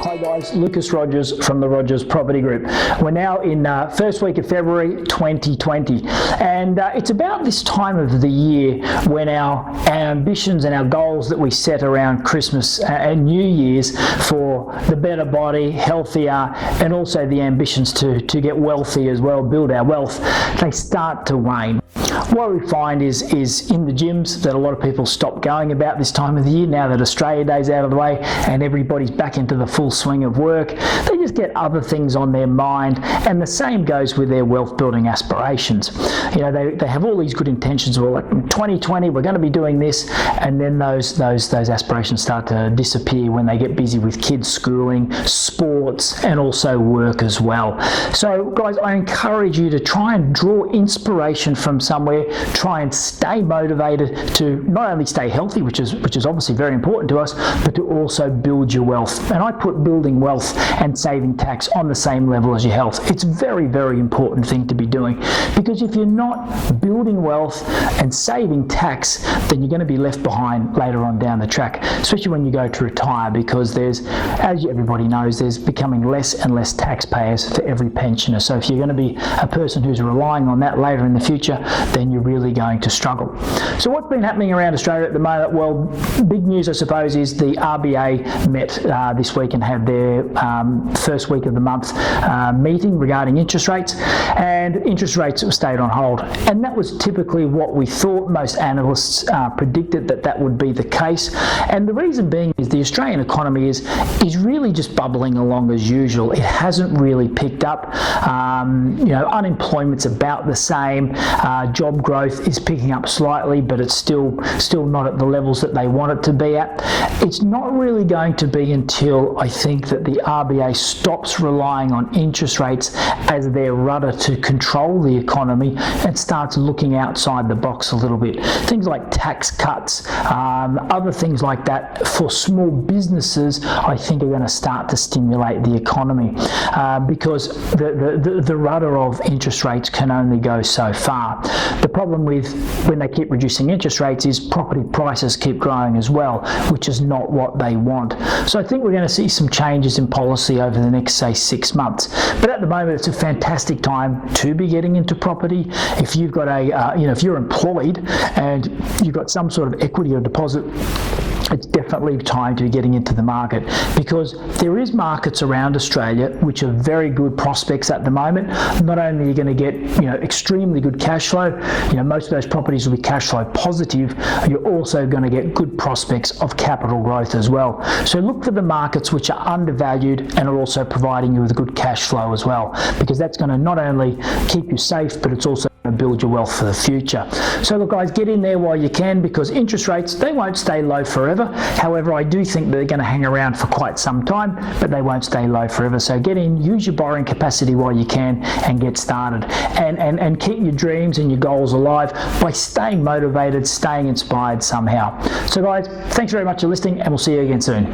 Hi guys, Lucas Rogers from the Rogers Property Group. We're now in first week of February 2020, and it's about this time of the year when our ambitions and our goals that we set around Christmas and New Year's for the better body, healthier, and also the ambitions to get wealthy as well, build our wealth, they start to wane. What we find is in the gyms that a lot of people stop going about this time of the year now that Australia Day's out of the way and everybody's back into the full swing of work. They just get other things on their mind, and the same goes with their wealth building aspirations. You know, they have all these good intentions. Well, like in 2020 we're going to be doing this, and then those aspirations start to disappear when they get busy with kids' schooling, sports, and also work as well. So guys, I encourage you to try and draw inspiration from somewhere, try and stay motivated to not only stay healthy, which is obviously very important to us, but to also build your wealth. And I put building wealth and saving tax on the same level as your health. It's a very, very important thing to be doing, because if you're not building wealth and saving tax, then you're going to be left behind later on down the track, especially when you go to retire, because there's, as everybody knows, there's becoming less and less taxpayers for every pensioner. So if you're going to be a person who's relying on that later in the future, then you're really going to struggle. So what's been happening around Australia at the moment? Well, big news I suppose is the RBA met this week and had their first week of the month meeting regarding interest rates, and interest rates stayed on hold, and that was typically what we thought. Most analysts predicted that would be the case, and the reason being is the Australian economy is really just bubbling along as usual. It hasn't really picked up. You know, unemployment's about the same. Job growth is picking up slightly, but it's still not at the levels that they want it to be at. It's not really going to be until I think that the RBA stops relying on interest rates as their rudder to control the economy and starts looking outside the box a little bit. Things like tax cuts, other things like that for small businesses, I think are going to start to stimulate the economy, because the rudder of interest rates can only go so far. The problem with when they keep reducing interest rates is property prices keep growing as well, which is not what they want. So I think we're going to see some changes in policy over the next, say, 6 months. But at the moment, it's a fantastic time to be getting into property. If you've got if you're employed and you've got some sort of equity or deposit, it's definitely time to be getting into the market, because there is markets around Australia which are very good prospects at the moment. Not only are you going to get extremely good cash flow, most of those properties will be cash flow positive, you're also going to get good prospects of capital growth as well. So look for the markets which are undervalued and are also providing you with a good cash flow as well, because that's going to not only keep you safe, but it's also build your wealth for the future. So look guys, get in there while you can, because interest rates, they won't stay low forever. However, I do think they're going to hang around for quite some time, but they won't stay low forever. So get in, use your borrowing capacity while you can, and get started, and keep your dreams and your goals alive by staying motivated, staying inspired somehow. So guys, thanks very much for listening, and we'll see you again soon.